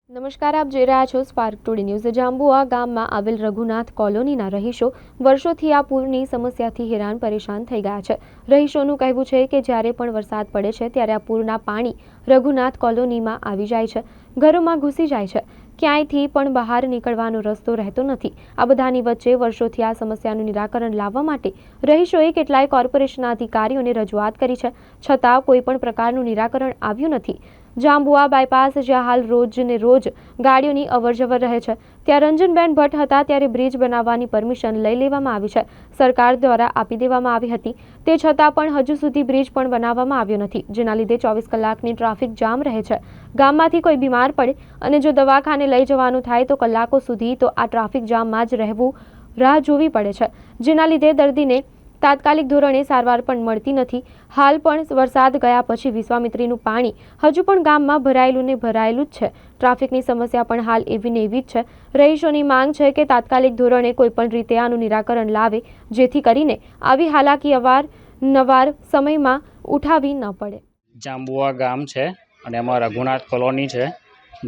નમસ્કાર, આપ જોઈ રહ્યા છો સ્પાર્ક ટુડે ન્યૂઝ। જાંબુઆ ગામમાં આવેલ રઘુનાથ કોલોનીના રહીશો વર્ષોથી આ પૂરની સમસ્યાથી હેરાન પરેશાન થઈ ગયા છે। રહીશોનું કહેવું છે કે જ્યારે પણ વરસાદ પડે છે ત્યારે આ પૂરના પાણી રઘુનાથ કોલોનીમાં આવી જાય છે, ઘરોમાં ઘૂસી જાય છે, ક્યાંયથી પણ બહાર નીકળવાનો રસ્તો રહેતો નથી। આ બધાની વચ્ચે વર્ષોથી આ સમસ્યાનું નિરાકરણ લાવવા માટે રહીશોએ કેટલાય કોર્પોરેશનના અધિકારીઓને રજૂઆત કરી છે, છતાં કોઈ પણ પ્રકારનું નિરાકરણ આવ્યું નથી। જાંબુઆ બાયપાસ જ્યાં હાલ રોજને રોજ ગાડીઓની અવરજવર રહે છે, ત્યાં રંજનબેન ભટ્ટ હતા ત્યારે બ્રિજ બનાવવાની પરમિશન લઈ લેવામાં આવી છે, સરકાર દ્વારા આપી દેવામાં આવી હતી, તે છતાં પણ હજુ સુધી બ્રિજ પણ બનાવવામાં આવ્યો નથી, જેના લીધે 24 કલાકની ટ્રાફિક જામ રહે છે। ગામમાંથી કોઈ બીમાર પડે અને જો દવાખાને લઈ જવાનું થાય તો કલાકો સુધી તો આ ટ્રાફિક જામમાં જ રહેવું, રાહ જોવી પડે છે, જેના લીધે દર્દીને તાત્કાલિક ધોરણે સારવાર પણ મળતી નથી। હાલ પણ વરસાદ ગયા પછી વિશ્વામિત્રીનું પાણી હજુ પણ ગામમાં ભરાયેલું ને ભરાયેલું જ છે। ટ્રાફિકની સમસ્યા પણ હાલ એવી ને એવી જ છે। રહીશોની માંગ છે કે તાત્કાલિક ધોરણે કોઈ પણ રીતે આનું નિરાકરણ લાવે, જેથી કરીને આવી હાલાકી અવારનવાર સમયમાં ઉઠાવી ન પડે। જાંબુઆ ગામ છે અને એમાં રઘુનાથ કોલોની છે,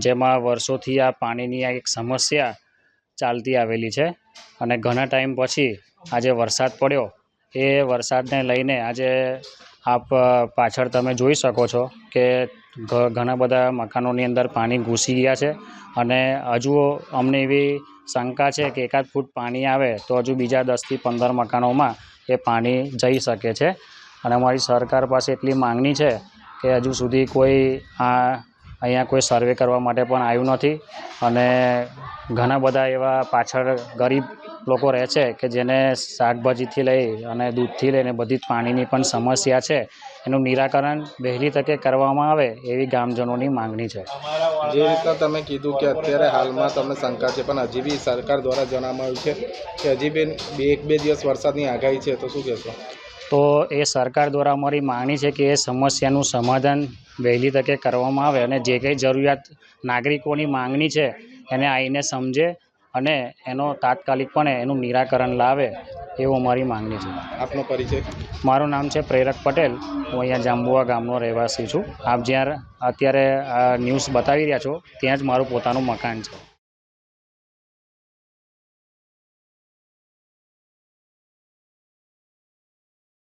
જેમાં વર્ષોથી આ પાણીની એક સમસ્યા ચાલતી આવેલી છે અને ઘણા ટાઈમ પછી આજે વરસાદ પડ્યો, એ વરસાદને લઈને આજે આપ પાછળ તમે જોઈ શકો છો કે ઘણા બધા મકાનોની અંદર પાણી ઘૂસી ગયા છે અને હજુ અમને એવી શંકા છે કે એકાદ ફૂટ પાણી આવે તો હજુ બીજા 10 થી 15 મકાનોમાં એ પાણી જઈ શકે છે અને અમારી સરકાર પાસે એટલી માંગણી છે કે હજુ સુધી કોઈ અહીંયા કોઈ સર્વે કરવા માટે પણ આવ્યું નથી અને ઘણા બધા એવા પાછળ ગરીબ લોકો રહે છે કે જેને શાકભાજીથી લઈ અને દૂધથી લઈને બધી જ પાણીની પણ સમસ્યા છે, એનું નિરાકરણ વહેલી તકે કરવામાં આવે એવી ગામજનોની માંગણી છે। જે રીતના તમે કીધું કે અત્યારે હાલમાં તમને શંકા છે, પણ હજી બી સરકાર દ્વારા જણાવવામાં આવ્યું છે કે હજી બી 1-2 દિવસ વરસાદની આગાહી છે, તો શું કહેશો? તો એ સરકાર દ્વારા અમારી માંગણી છે કે એ સમસ્યાનું સમાધાન વહેલી તકે કરવામાં આવે અને જે કંઈ જરૂરિયાત નાગરિકોની માંગણી છે એને આવીને સમજે અને એનો તાત્કાલિકપણે એનું નિરાકરણ લાવે એવું અમારી માંગણી છે। આપનો પરિચય? મારું નામ છે પ્રેરક પટેલ, હું અહીંયા જાંબુઆ ગામનો રહેવાસી છું। આપ જ્યાં અત્યારે ન્યૂઝ બતાવી રહ્યા છો ત્યાં જ મારું પોતાનું મકાન છે।